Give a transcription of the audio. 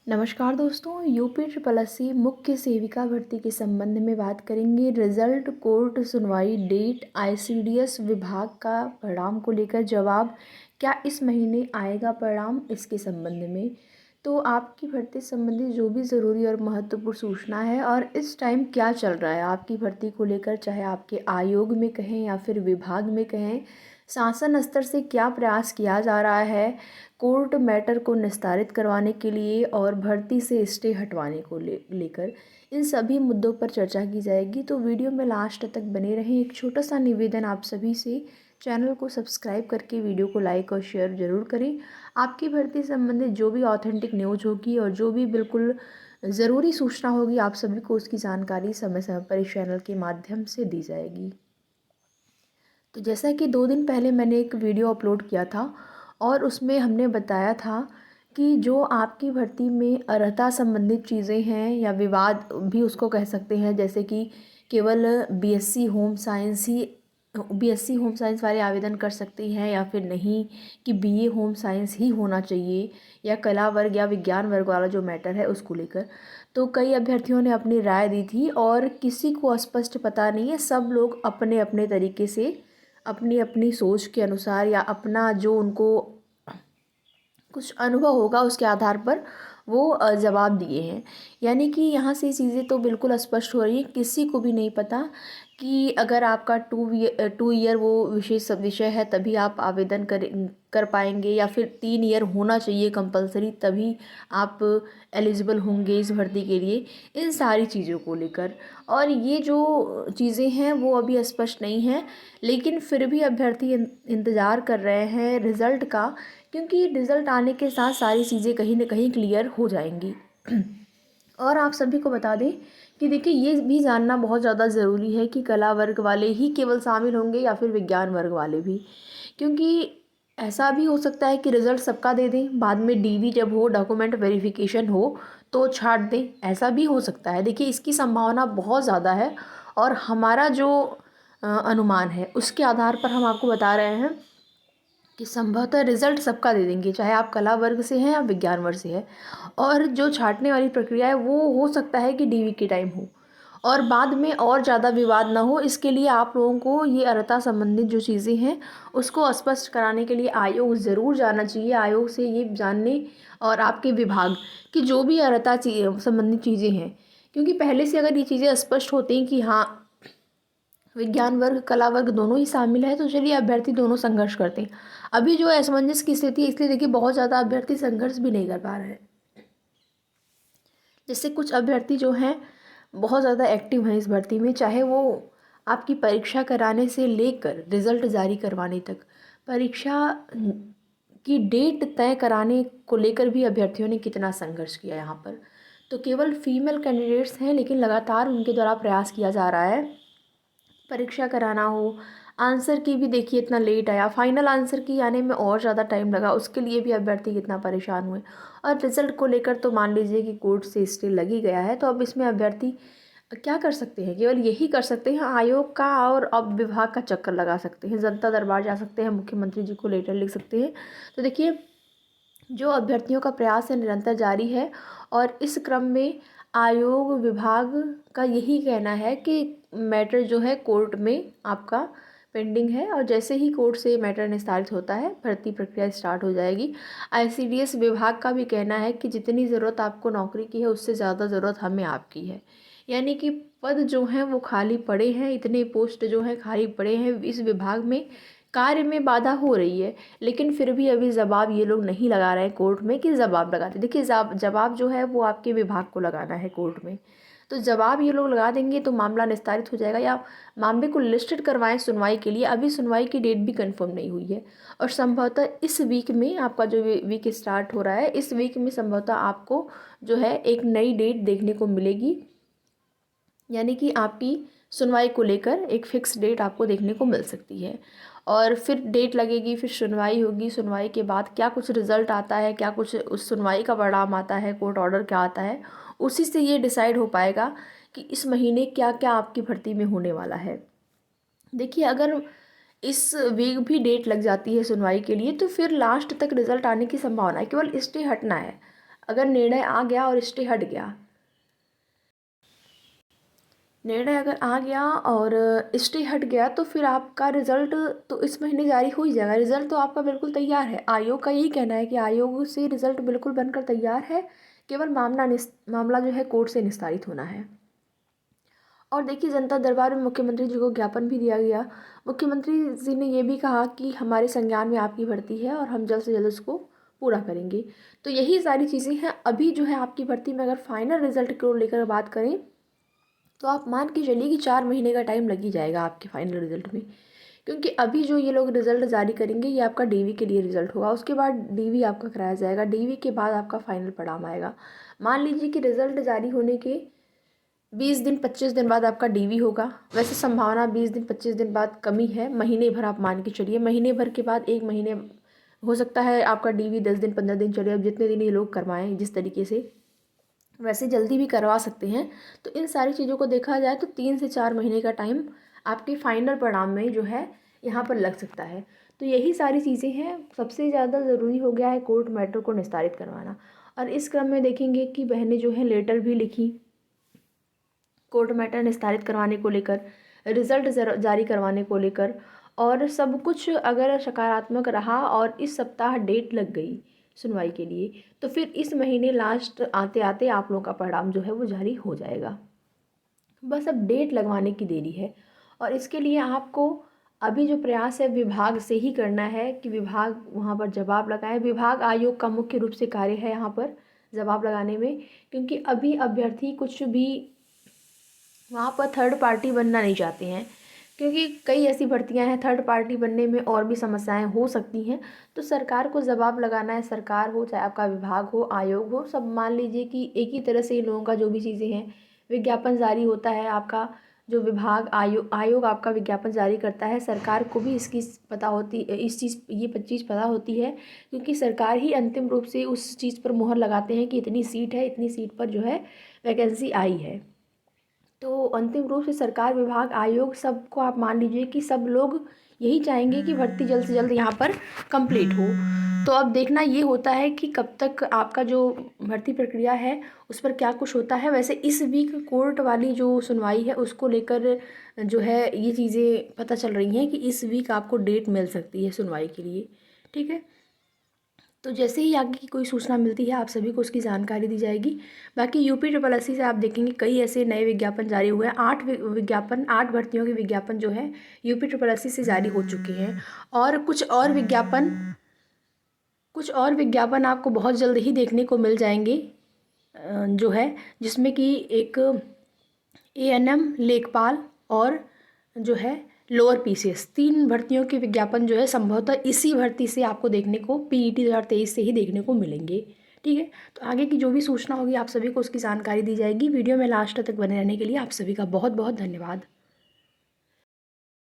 नमस्कार दोस्तों, UP triple S C मुख्य सेविका भर्ती के संबंध में बात करेंगे। रिजल्ट, कोर्ट सुनवाई, डेट, आईसीडीएस विभाग का परिणाम को लेकर जवाब, क्या इस महीने आएगा परिणाम, इसके संबंध में। तो आपकी भर्ती संबंधी जो भी ज़रूरी और महत्वपूर्ण सूचना है और इस टाइम क्या चल रहा है आपकी भर्ती को लेकर, चाहे आपके आयोग में कहें या फिर विभाग में कहें, शासन स्तर से क्या प्रयास किया जा रहा है कोर्ट मैटर को निस्तारित करवाने के लिए और भर्ती से स्टे हटवाने को लेकर, इन सभी मुद्दों पर चर्चा की जाएगी। तो वीडियो में लास्ट तक बने रहें। एक छोटा सा निवेदन आप सभी से, चैनल को सब्सक्राइब करके वीडियो को लाइक और शेयर ज़रूर करें। आपकी भर्ती संबंधित जो भी ऑथेंटिक न्यूज़ होगी और जो भी बिल्कुल ज़रूरी सूचना होगी, आप सभी को उसकी जानकारी समय समय पर इस चैनल के माध्यम से दी जाएगी। तो जैसा कि 2 दिन पहले मैंने एक वीडियो अपलोड किया था और उसमें हमने बताया था कि जो आपकी भर्ती में अर्हता संबंधित चीज़ें हैं या विवाद भी उसको कह सकते हैं, जैसे कि केवल बीएससी होम साइंस वाले आवेदन कर सकते हैं या फिर नहीं, कि बीए होम साइंस ही होना चाहिए, या कला वर्ग या विज्ञान वर्ग वाला जो मैटर है उसको लेकर। तो कई अभ्यर्थियों ने अपनी राय दी थी और किसी को स्पष्ट पता नहीं है। सब लोग अपने अपने तरीके से, अपनी अपनी सोच के अनुसार या अपना जो उनको कुछ अनुभव होगा उसके आधार पर वो जवाब दिए हैं। यानी कि यहाँ से चीज़ें तो बिल्कुल स्पष्ट हो रही है, किसी को भी नहीं पता कि अगर आपका 2 ईयर वो विशेष विषय है तभी आप आवेदन कर पाएंगे, या फिर 3 ईयर होना चाहिए कंपलसरी तभी आप एलिजिबल होंगे इस भर्ती के लिए। इन सारी चीज़ों को लेकर और ये जो चीज़ें हैं वो अभी स्पष्ट नहीं हैं, लेकिन फिर भी अभ्यर्थी इंतज़ार कर रहे हैं रिज़ल्ट का, क्योंकि रिज़ल्ट आने के साथ सारी चीज़ें कहीं ना कहीं क्लियर हो जाएंगी। और आप सभी को बता दें कि देखिए, ये भी जानना बहुत ज़्यादा ज़रूरी है कि कला वर्ग वाले ही केवल शामिल होंगे या फिर विज्ञान वर्ग वाले भी, क्योंकि ऐसा भी हो सकता है कि रिज़ल्ट सबका दे दें, बाद में डीवी जब हो, डॉक्यूमेंट वेरिफिकेशन हो, तो छांट दें। ऐसा भी हो सकता है। देखिए, इसकी संभावना बहुत ज़्यादा है और हमारा जो अनुमान है उसके आधार पर हम आपको बता रहे हैं कि संभवतः रिज़ल्ट सबका दे देंगे, चाहे आप कला वर्ग से हैं या विज्ञान वर्ग से हैं। और जो छाँटने वाली प्रक्रिया है वो हो सकता है कि डीवी के टाइम हो और बाद में और ज़्यादा विवाद ना हो। इसके लिए आप लोगों को ये अर्हता संबंधित जो चीज़ें हैं उसको स्पष्ट कराने के लिए आयोग ज़रूर जाना चाहिए। आयोग से ये जानने और आपके विभाग की जो भी अर्हता संबंधित चीज़ें हैं, क्योंकि पहले से अगर ये चीज़ें स्पष्ट होती हैं कि हाँ, विज्ञान वर्ग कला वर्ग दोनों ही शामिल है, तो चलिए अभ्यर्थी दोनों संघर्ष करते हैं। अभी जो असमंजस की स्थिति है, इसलिए देखिए बहुत ज़्यादा अभ्यर्थी संघर्ष भी नहीं कर पा रहे हैं। जैसे कुछ अभ्यर्थी जो हैं बहुत ज़्यादा एक्टिव हैं इस भर्ती में, चाहे वो आपकी परीक्षा कराने से लेकर रिज़ल्ट जारी करवाने तक, परीक्षा की डेट तय कराने को लेकर भी अभ्यर्थियों ने कितना संघर्ष किया यहाँ पर। तो केवल फीमेल कैंडिडेट्स हैं, लेकिन लगातार उनके द्वारा प्रयास किया जा रहा है। परीक्षा कराना हो, आंसर की भी देखिए इतना लेट आया, फाइनल आंसर की आने में और ज़्यादा टाइम लगा, उसके लिए भी अभ्यर्थी कितना परेशान हुए। और रिज़ल्ट को लेकर तो मान लीजिए कि कोर्ट से स्टे लग ही गया है, तो अब इसमें अभ्यर्थी क्या कर सकते हैं, केवल यही कर सकते हैं, आयोग का और अब विभाग का चक्कर लगा सकते हैं, जनता दरबार जा सकते हैं, मुख्यमंत्री जी को लेटर लिख सकते हैं। तो देखिए, जो अभ्यर्थियों का प्रयास है निरंतर जारी है और इस क्रम में आयोग विभाग का यही कहना है कि मैटर जो है कोर्ट में आपका पेंडिंग है और जैसे ही कोर्ट से मैटर निस्तारित होता है भर्ती प्रक्रिया स्टार्ट हो जाएगी। आईसीडीएस विभाग का भी कहना है कि जितनी ज़रूरत आपको नौकरी की है उससे ज़्यादा ज़रूरत हमें आपकी है, यानी कि पद जो हैं वो खाली पड़े हैं, इतने पोस्ट जो हैं खाली पड़े हैं इस विभाग में, कार्य में बाधा हो रही है, लेकिन फिर भी अभी जवाब ये लोग नहीं लगा रहे हैं कोर्ट में कि जवाब लगाते। देखिए, जवाब जो है वो आपके विभाग को लगाना है कोर्ट में, तो जवाब ये लोग लगा देंगे तो मामला निस्तारित हो जाएगा, या मामले को लिस्टेड करवाएं सुनवाई के लिए। अभी सुनवाई की डेट भी कंफर्म नहीं हुई है और संभवतः इस वीक में आपका जो वीक स्टार्ट हो रहा है, इस वीक में संभवतः आपको जो है एक नई डेट देखने को मिलेगी, यानी कि आपकी सुनवाई को लेकर एक फ़िक्स डेट आपको देखने को मिल सकती है। और फिर डेट लगेगी, फिर सुनवाई होगी, सुनवाई के बाद क्या कुछ रिज़ल्ट आता है, क्या कुछ उस सुनवाई का परिणाम आता है, कोर्ट ऑर्डर क्या आता है, उसी से ये डिसाइड हो पाएगा कि इस महीने क्या क्या आपकी भर्ती में होने वाला है। देखिए, अगर इस वीक भी डेट लग जाती है सुनवाई के लिए तो फिर लास्ट तक रिज़ल्ट आने की संभावना है, केवल स्टे हटना है। अगर निर्णय आ गया और स्टे हट गया, निर्णय अगर आ गया और स्टे हट गया, तो फिर आपका रिज़ल्ट तो इस महीने जारी हो ही जाएगा। रिज़ल्ट तो आपका बिल्कुल तैयार है। आयोग का यही कहना है कि आयोग से रिज़ल्ट बिल्कुल बनकर तैयार है, केवल मामला जो है कोर्ट से निस्तारित होना है। और देखिए, जनता दरबार में मुख्यमंत्री जी को ज्ञापन भी दिया गया। मुख्यमंत्री जी ने ये भी कहा कि हमारे संज्ञान में आपकी भर्ती है और हम जल्द से जल्द उसको पूरा करेंगे। तो यही सारी चीज़ें हैं। अभी जो है आपकी भर्ती में अगर फाइनल रिजल्ट को लेकर बात करें, तो आप मान के चलिए कि 4 महीने का टाइम लग ही जाएगा आपके फाइनल रिजल्ट में। क्योंकि अभी जो ये लोग रिजल्ट जारी करेंगे, ये आपका डीवी के लिए रिजल्ट होगा, उसके बाद डीवी आपका कराया जाएगा, डीवी के बाद आपका फाइनल परिणाम आएगा। मान लीजिए कि रिजल्ट जारी होने के 20 दिन 25 दिन बाद आपका डीवी होगा। वैसे संभावना 20 दिन 25 दिन बाद कमी है, महीने भर आप मान के चलिए। महीने भर के बाद 1 महीने हो सकता है आपका डीवी 10 दिन 15 दिन चले, अब जितने दिन ये लोग करवाएं जिस तरीके से, वैसे जल्दी भी करवा सकते हैं। तो इन सारी चीज़ों को देखा जाए तो 3 से 4 महीने का टाइम आपके फाइनल परिणाम में जो है यहाँ पर लग सकता है। तो यही सारी चीज़ें हैं। सबसे ज़्यादा ज़रूरी हो गया है कोर्ट मैटर को निस्तारित करवाना। और इस क्रम में देखेंगे कि बहनें जो हैं लेटर भी लिखी कोर्ट मैटर निस्तारित करवाने को लेकर, रिजल्ट जारी करवाने को लेकर, और सब कुछ अगर सकारात्मक रहा और इस सप्ताह डेट लग गई सुनवाई के लिए, तो फिर इस महीने लास्ट आते आते आप लोगों का परिणाम जो है वो जारी हो जाएगा। बस अब डेट लगवाने की देरी है। और इसके लिए आपको अभी जो प्रयास है विभाग से ही करना है कि विभाग वहाँ पर जवाब लगाए। विभाग आयोग का मुख्य रूप से कार्य है यहाँ पर जवाब लगाने में, क्योंकि अभी अभ्यर्थी कुछ भी वहाँ पर थर्ड पार्टी बनना नहीं चाहते हैं, क्योंकि कई ऐसी भर्तियां हैं थर्ड पार्टी बनने में और भी समस्याएं हो सकती हैं। तो सरकार को जवाब लगाना है, सरकार हो चाहे आपका विभाग हो आयोग हो, सब मान लीजिए कि एक ही तरह से इन लोगों का जो भी चीज़ें हैं, विज्ञापन जारी होता है आपका, जो विभाग आयोग आपका विज्ञापन जारी करता है, सरकार को भी इसकी पता होती इस चीज़ ये चीज़ पता होती है, क्योंकि सरकार ही अंतिम रूप से उस चीज़ पर मुहर लगाते हैं कि इतनी सीट है, इतनी सीट पर जो है वैकेंसी आई है। तो अंतिम रूप से सरकार विभाग आयोग सबको आप मान लीजिए कि सब लोग यही चाहेंगे कि भर्ती जल्द से जल्द यहाँ पर कंप्लीट हो। तो अब देखना ये होता है कि कब तक आपका जो भर्ती प्रक्रिया है उस पर क्या कुछ होता है। वैसे इस वीक कोर्ट वाली जो सुनवाई है उसको लेकर जो है ये चीज़ें पता चल रही हैं कि इस वीक आपको डेट मिल सकती है सुनवाई के लिए। ठीक है, तो जैसे ही आगे की कोई सूचना मिलती है आप सभी को उसकी जानकारी दी जाएगी। बाकी यूपी ट्रिपल एस सी से आप देखेंगे कई ऐसे नए विज्ञापन जारी हुए हैं। 8 भर्तियों के विज्ञापन जो है यूपी ट्रिपल एस सी से जारी हो चुके हैं। और कुछ और विज्ञापन आपको बहुत जल्द ही देखने को मिल जाएंगे, जो है जिसमें कि एक एएनएम लेखपाल और जो है लोअर पीसीएस 3 भर्तियों के विज्ञापन जो है संभवतः इसी भर्ती से आपको देखने को पीईटी 2023 से ही देखने को मिलेंगे। ठीक है, तो आगे की जो भी सूचना होगी आप सभी को उसकी जानकारी दी जाएगी। वीडियो में लास्ट तक बने रहने के लिए आप सभी का बहुत बहुत धन्यवाद।